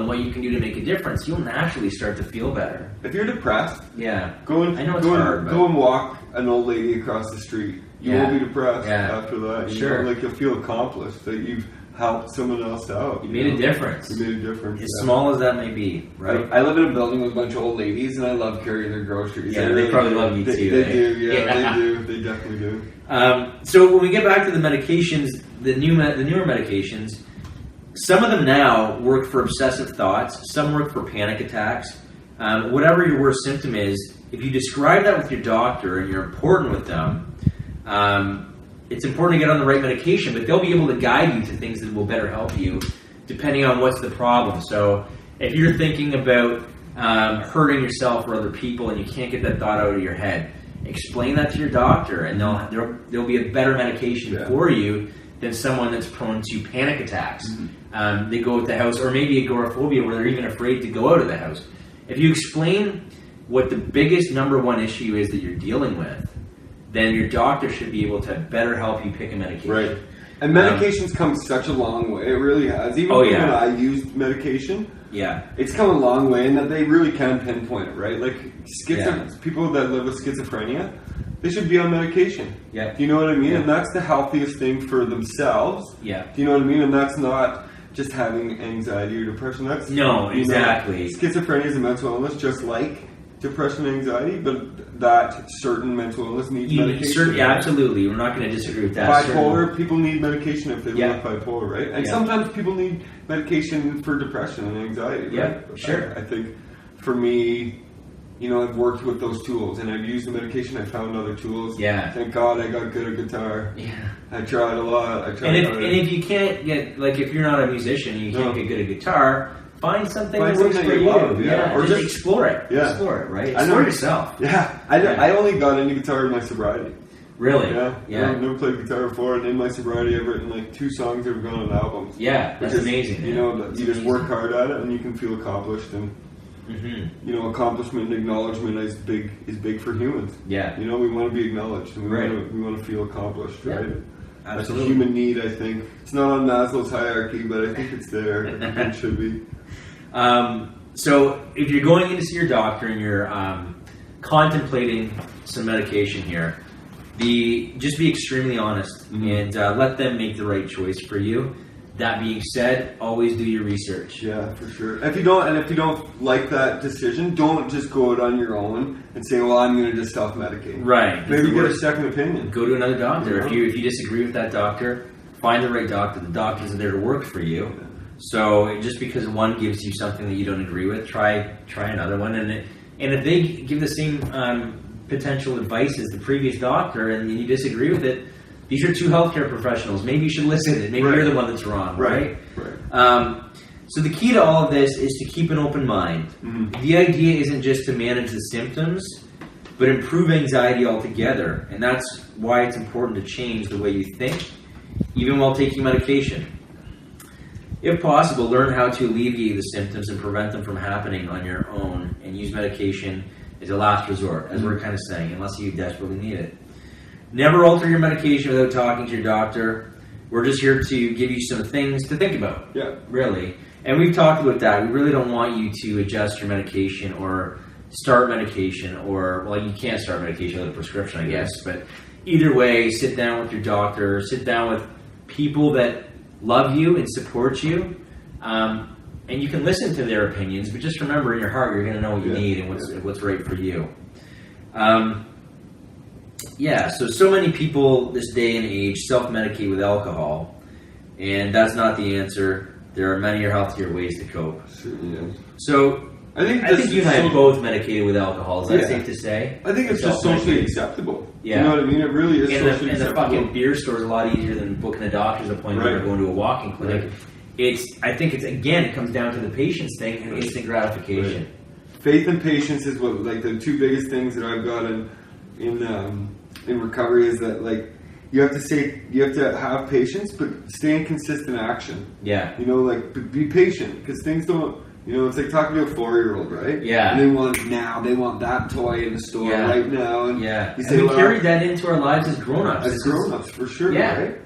what you can do to make a difference, you'll naturally start to feel better. If you're depressed, yeah, go and walk an old lady across the street. You won't be depressed after that. You know, like you'll feel accomplished that you've helped someone else out. You made a difference. You made a difference. As small as that may be, right? I live in a building with a bunch of old ladies, and I love carrying their groceries. Yeah, they probably love you too. They do, they do. They definitely do. So when we get back to the medications, the newer medications, some of them now work for obsessive thoughts. Some work for panic attacks. Whatever your worst symptom is, if you describe that with your doctor and you're important with them, it's important to get on the right medication, but they'll be able to guide you to things that will better help you depending on what's the problem. So if you're thinking about hurting yourself or other people and you can't get that thought out of your head, explain that to your doctor, and there'll be a better medication for you than someone that's prone to panic attacks. They go out the house, or maybe agoraphobia where they're even afraid to go out of the house. If you explain what the biggest number one issue is that you're dealing with, then your doctor should be able to better help you pick a medication. Right. And medication's come such a long way. It really has. Even when I used medication, it's come a long way in that they really can pinpoint it, right? Like people that live with schizophrenia, they should be on medication. Yeah. Do you know what I mean? And that's the healthiest thing for themselves. Yeah. Do you know what I mean? And that's not just having anxiety or depression. That's exactly. Schizophrenia is a mental illness, just like depression and anxiety, but that certain mental illness needs medication. Absolutely. We're not going to disagree with that. Bipolar, people need medication if they live with bipolar, right? And sometimes people need medication for depression and anxiety, right? Yeah, sure. I think for me, I've worked with those tools and I've used the medication. I found other tools. Yeah. Thank God I got good at guitar. Yeah. I tried a lot. And if you can't get, like, if you're not a musician and you can't get good at guitar, find something that works for you. Or just explore it. Yeah. Explore it, right? Explore yourself. Yeah. I only got into guitar in my sobriety. Really? Yeah. I've never played guitar before, and in my sobriety I've written like 2 songs that have gone on albums. Yeah, that's amazing. You just work hard at it and you can feel accomplished, and accomplishment and acknowledgement is big for humans. Yeah. We want to be acknowledged, and we want to feel accomplished, right? Absolutely. That's a human need, I think. It's not on Maslow's hierarchy, but I think it's there. It should be. So if you're going in to see your doctor and you're contemplating some medication here, just be extremely honest and let them make the right choice for you. That being said, always do your research. Yeah, for sure. If you don't like that decision, don't just go out on your own and say, "Well, I'm going to just self-medicate." Right. Maybe get a second opinion. Go to another doctor. If you disagree with that doctor, find the right doctor. The doctors are there to work for you. Yeah. So just because one gives you something that you don't agree with, try another one. And if they give the same potential advice as the previous doctor and you disagree with it, these are 2 healthcare professionals. Maybe you should listen to it. Maybe you're the one that's wrong, right? So the key to all of this is to keep an open mind. The idea isn't just to manage the symptoms, but improve anxiety altogether. And that's why it's important to change the way you think, even while taking medication. If possible, learn how to alleviate the symptoms and prevent them from happening on your own, and use medication as a last resort, as we're kind of saying, unless you desperately need it. Never alter your medication without talking to your doctor. We're just here to give you some things to think about. Yeah. Really. And we've talked about that. We really don't want you to adjust your medication or start medication you can't start medication without a prescription, I guess. But either way, sit down with your doctor. Sit down with people that love you and support you. And you can listen to their opinions, but just remember in your heart you're going to know what you need and what's right for you. So many people this day and age self-medicate with alcohol, and that's not the answer. There are many healthier ways to cope. Certainly is. So I think you and I are both medicated with alcohol. Is that safe to say? I think it's just socially acceptable. Yeah. You know what I mean? It really is socially acceptable. And the fucking beer store is a lot easier than booking a doctor's appointment or going to a walking clinic. Right. It comes down to the patient's thing and instant gratification. Right. Faith and patience is what the 2 biggest things that I've got in recovery is that you have to have patience, but stay in consistent action. Yeah. Be patient because things don't. It's like talking to a 4-year-old, right? Yeah. And they want that toy in the store right now. And you say, we carry that into our lives as grown-ups. For sure, right?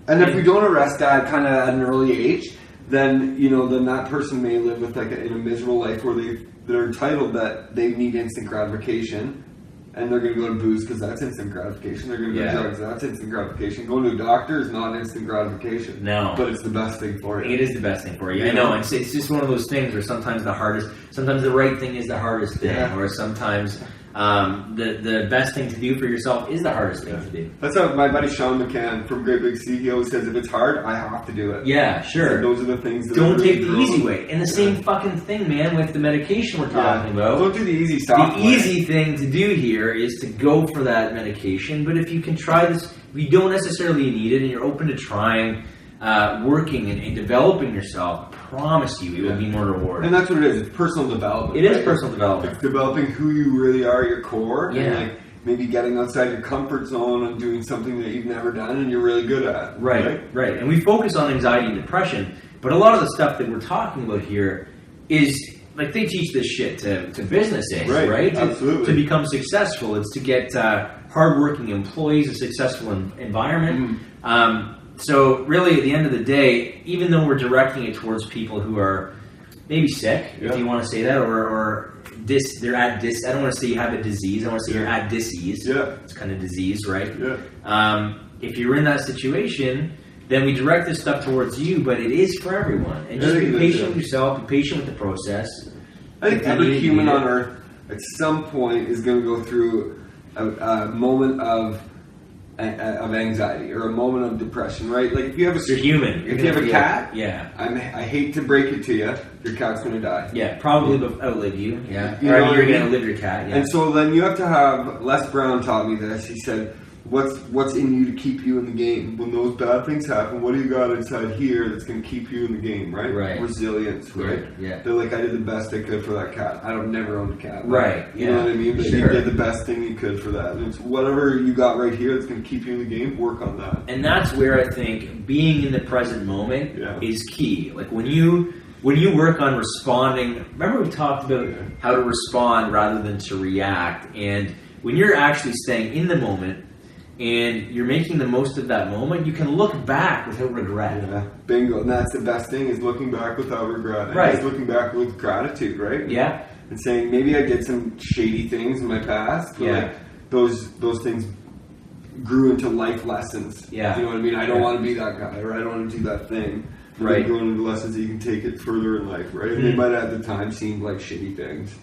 And if we don't arrest that kind of at an early age, then then that person may live with in a miserable life where they're entitled that they need instant gratification, and they're going to go to booze because that's instant gratification. They're going to go to drugs, that's instant gratification. Going to a doctor is not instant gratification. No, but it's the best thing for you. It is the best thing for you. I know. It's just one of those things where sometimes the right thing is the hardest thing, or sometimes. The best thing to do for yourself is the hardest thing to do. That's how my buddy Shawn McCann from Great Big Sea, he always says, if it's hard, I have to do it. Yeah, sure. And those are the things that don't take the easy way. And the same fucking thing, man, with the medication we're talking about. Don't do the easy stuff. The easy thing to do here is to go for that medication, but if you can try this, if you don't necessarily need it and you're open to trying, working and developing yourself, I promise you it will be more rewarding. And that's what it is. It's personal development. It is personal development. It's developing who you really are, your core, and maybe getting outside your comfort zone and doing something that you've never done and you're really good at. Right. And we focus on anxiety and depression, but a lot of the stuff that we're talking about here is like they teach this shit to businesses, right? Absolutely. To become successful, it's to get hardworking employees, a successful environment. So really, at the end of the day, even though we're directing it towards people who are maybe sick, if you want to say that, or they're at I don't want to say you have a disease. I want to say you're at disease. Yeah, it's kind of disease, right? Yeah. If you're in that situation, then we direct this stuff towards you, but it is for everyone. And just be patient with yourself. Be patient with the process. I think every human on Earth, at some point, is going to go through a moment of anxiety or a moment of depression, right? Like if you have you're human. If you have a cat, I hate to break it to you, your cat's going to die. Yeah, probably outlive you. Yeah, you're going to outlive your cat. Yeah. And so then you have to have. Les Brown taught me this. He said, "What's in you to keep you in the game? When those bad things happen, what do you got inside here that's going to keep you in the game? Right? Right. Resilience. Right? Yeah. They're like, I did the best I could for that cat. I've never owned a cat. Right. You know what I mean? But you did the best thing you could for that. And it's whatever you got right here that's going to keep you in the game. Work on that. And that's where I think being in the present moment is key. Like when you work on responding. Remember we talked about how to respond rather than to react. And when you're actually staying in the moment. And you're making the most of that moment, you can look back without regret. Yeah, bingo. And that's the best thing, is looking back without regret. And just looking back with gratitude, right? Yeah. And saying, maybe I did some shady things in my past, but like those things grew into life lessons. Yeah. You know what I mean? I don't want to be that guy, or I don't want to do that thing. Right. Grow into lessons that you can take it further in life, right? And they might at the time seem like shitty things.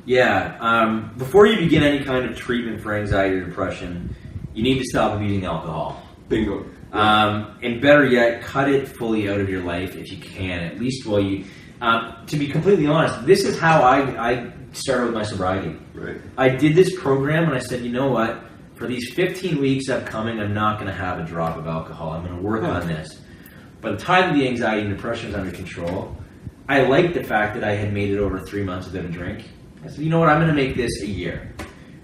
Yeah. Before you begin any kind of treatment for anxiety or depression, you need to stop abusing alcohol. Bingo. And better yet, cut it fully out of your life if you can. At least while you... to be completely honest, this is how I started with my sobriety. Right. I did this program and I said, you know what? For these 15 weeks upcoming, I'm not going to have a drop of alcohol. I'm going to work on this. By the time the anxiety and depression was under control, I liked the fact that I had made it over 3 months without a drink. I said, you know what? I'm going to make this a year.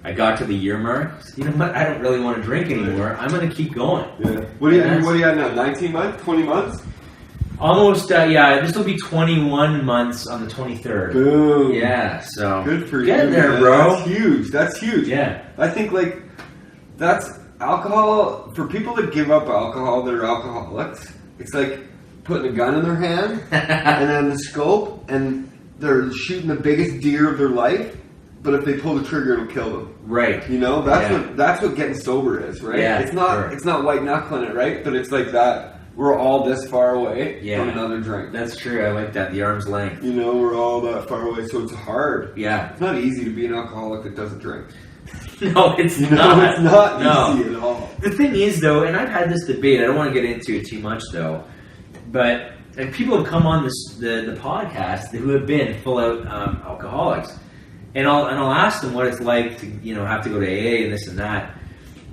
I got to the year mark. I said, you know what? I don't really want to drink anymore. I'm going to keep going. Yeah. What do you at now? 19 months? 20 months? Almost, this will be 21 months on the 23rd. Boom. Yeah, so. Good for you. Get there, bro. That's huge. Yeah. I think, that's alcohol. For people that give up alcohol that are alcoholics, it's like putting a gun in their hand and then the scope, and they're shooting the biggest deer of their life. But if they pull the trigger, it'll kill them. Right. You know, that's what getting sober is, right? Yeah, it's not white knuckling it, right? But it's like that. We're all this far away from another drink. That's true. I like that. The arm's length. You know, we're all that far away, so it's hard. Yeah. It's not easy to be an alcoholic that doesn't drink. No, it's not. It's not easy at all. The thing is, though, and I've had this debate. I don't want to get into it too much, though. But people have come on the podcast who have been full-out alcoholics. And I'll ask them what it's like to, have to go to AA and this and that.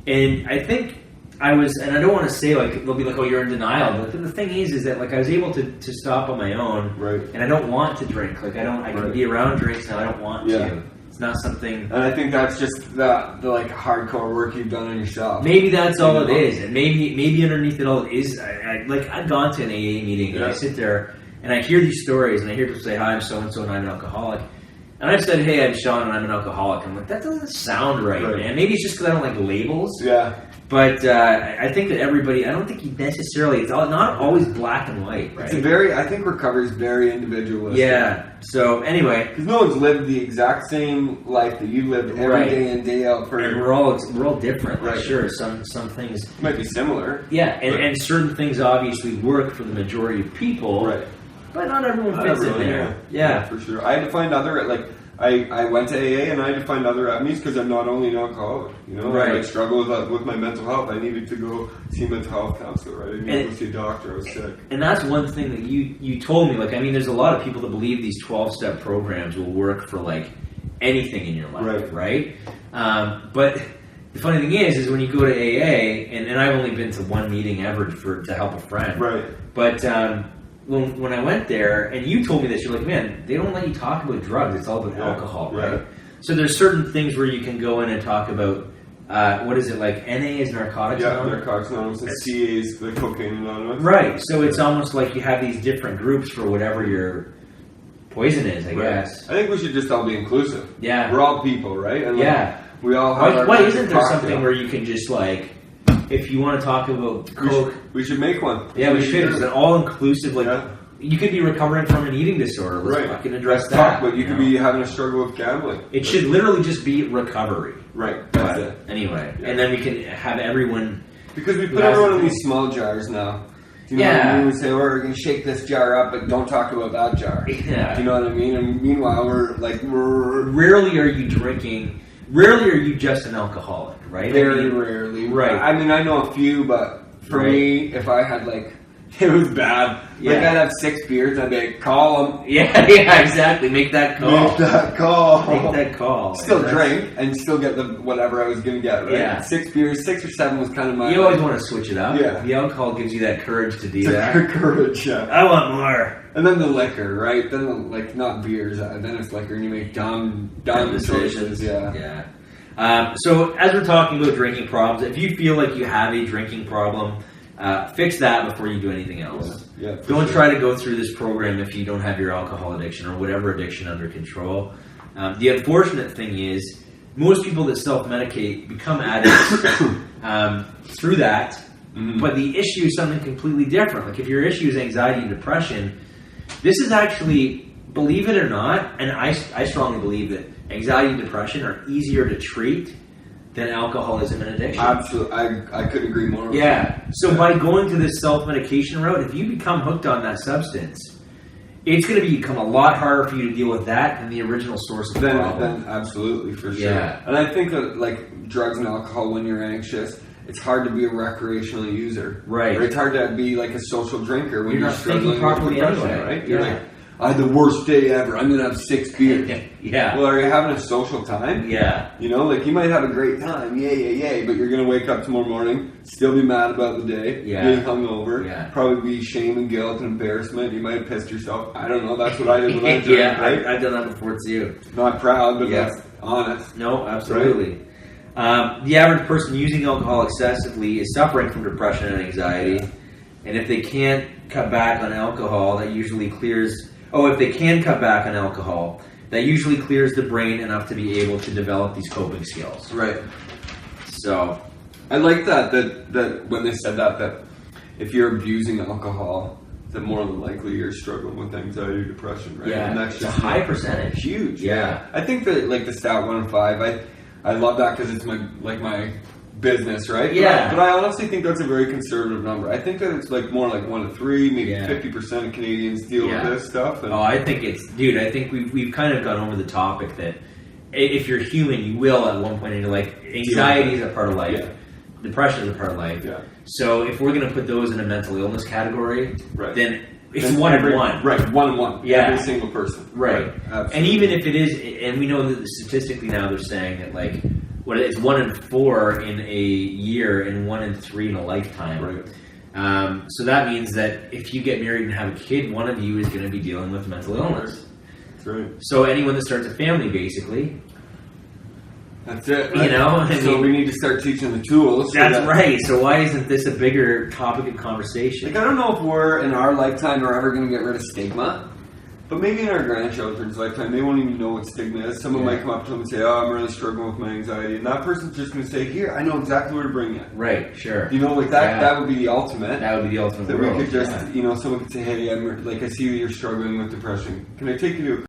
And I think I don't want to say they'll be like, oh, you're in denial. But the thing is that I was able to stop on my own. Right. And I don't want to drink. I can be around drinks now. I don't want to. It's not something. And I think that's just the hardcore work you've done on yourself. Maybe that's all it is. And maybe underneath it all is, I've gone to an AA meeting and I sit there and I hear these stories and I hear people say, hi, I'm so-and-so and I'm an alcoholic. And I've said, hey, I'm Shawn and I'm an alcoholic. I'm like, that doesn't sound right, man. Maybe it's just because I don't like labels. Yeah. But I think that everybody, I don't think you necessarily, it's not always black and white, right? I think recovery is very individualistic. Yeah. So anyway. Because no one's lived the exact same life that you lived every day in, day out. And we're all different, right? Sure. Some things might be similar. Yeah, and certain things obviously work for the majority of people. Right. But not everyone fits in there. Yeah, for sure. I had to find other, like, I went to AA and I had to find other avenues because I'm not only an alcoholic, you know. Right. I struggle with my mental health. I needed to go see a mental health counselor, right? I needed to go see a doctor. I was sick. And that's one thing that you told me. Like, I mean, there's a lot of people that believe these 12-step programs will work for, like, anything in your life, right? But the funny thing is when you go to AA, and I've only been to one meeting ever to help a friend. Right. But when I went there, and you told me this, you're like, man, they don't let you talk about drugs. It's all about alcohol, right? So there's certain things where you can go in and talk about, what is it, like NA is Narcotics Anonymous? Yeah, Narcotics Anonymous, and CA is the Cocaine Anonymous. Right, so it's almost like you have these different groups for whatever your poison is, I guess. I think we should just all be inclusive. Yeah. We're all people, right? And we all have why isn't there something where you can just, like, if you want to talk about coke, we should make one. Yeah, we should. It's an all-inclusive, like, you could be recovering from an eating disorder. Let's fucking address that. But you could be having a struggle with gambling. It should literally just be recovery. Right. That's it. Anyway, and then we can have everyone... Because we put everyone in these small jars now. Do you know what I mean? We say, we're going to shake this jar up, but don't talk about that jar. Yeah. Do you know what I mean? And meanwhile, we're... Rarely are you drinking... Rarely are you just an alcoholic, right? Very rarely. Right. I mean, I know a few, but for me, if I had, like... It was bad. Like, I'd have 6 beers, and I'd be like, call them. Yeah, exactly. Make that call. Make that call. Still drink, and still get whatever I was going to get, right? Yeah. 6 beers, 6 or 7 was kind of my... You always want to switch it up. Yeah. The alcohol gives you that courage to do that. Courage, yeah. I want more. And then the liquor, right? Then, like, not beers, then it's liquor, and you make dumb decisions. Yeah. So, as we're talking about drinking problems, if you feel like you have a drinking problem... fix that before you do anything else. Yeah, don't try to go through this program if you don't have your alcohol addiction or whatever addiction under control. The unfortunate thing is, most people that self-medicate become addicts through that, but the issue is something completely different. Like if your issue is anxiety and depression, this is actually, believe it or not, and I strongly believe that anxiety and depression are easier to treat than alcoholism and addiction. Absolutely. I couldn't agree more with that. So by going to this self-medication route, if you become hooked on that substance, it's going to become a lot harder for you to deal with that than the original source of the problem. Then absolutely, for sure. Yeah. And I think that, like, drugs and alcohol, when you're anxious, it's hard to be a recreational user. Right. Or it's hard to be, like, a social drinker when you're thinking properly depression, anyway. Right? You're like, I had the worst day ever. I'm going to have 6 beers. Yeah. Well, are you having a social time? Yeah. You know, like, you might have a great time. Yay. But you're going to wake up tomorrow morning, still be mad about the day. Yeah. Being hungover. Yeah. Probably be shame and guilt and embarrassment. You might have pissed yourself. I don't know. That's what I did when I drank. I've done that before too. Not proud, but that's honest. No, absolutely. Right? The average person using alcohol excessively is suffering from depression and anxiety. And if they can't cut back on alcohol, that usually clears... if they can cut back on alcohol, that usually clears the brain enough to be able to develop these coping skills. Right. So, I like that when they said that if you're abusing alcohol, that more than likely you're struggling with anxiety or depression, right? Yeah, and that's just a high percentage. Huge. Yeah. I think that, like, the stat 1 in 5, I love that because it's my business, right? Yeah. But I honestly think that's a very conservative number. I think that it's like more like 1 to 3, maybe 50% of Canadians deal with this stuff. And I think I think we've kind of gone over the topic that if you're human, you will at one point in your life. Anxiety is a part of life. Yeah. Depression is a part of life. Yeah. So if we're going to put those in a mental illness category, then it's then 1 in 1. Right, 1 in 1. Yeah. Every single person. Right. And even if it is, and we know that statistically now they're saying that, like, it's 1 in 4 in a year and 1 in 3 in a lifetime. Right. So that means that if you get married and have a kid, one of you is going to be dealing with mental illness. That's right. So anyone that starts a family, basically. That's it. Right? You know? So we need to start teaching the tools. That's right. So why isn't this a bigger topic of conversation? Like, I don't know if we're, in our lifetime, we're ever going to get rid of stigma. But maybe in our grandchildren's lifetime, they won't even know what stigma is. Someone might come up to them and say, "Oh, I'm really struggling with my anxiety," and that person's just going to say, "Here, I know exactly where to bring you." Right, sure. You know, like that. That would be the ultimate. That would be the ultimate. That we could just, you know, someone could say, "Hey, I see that you're struggling with depression. Can I take you to a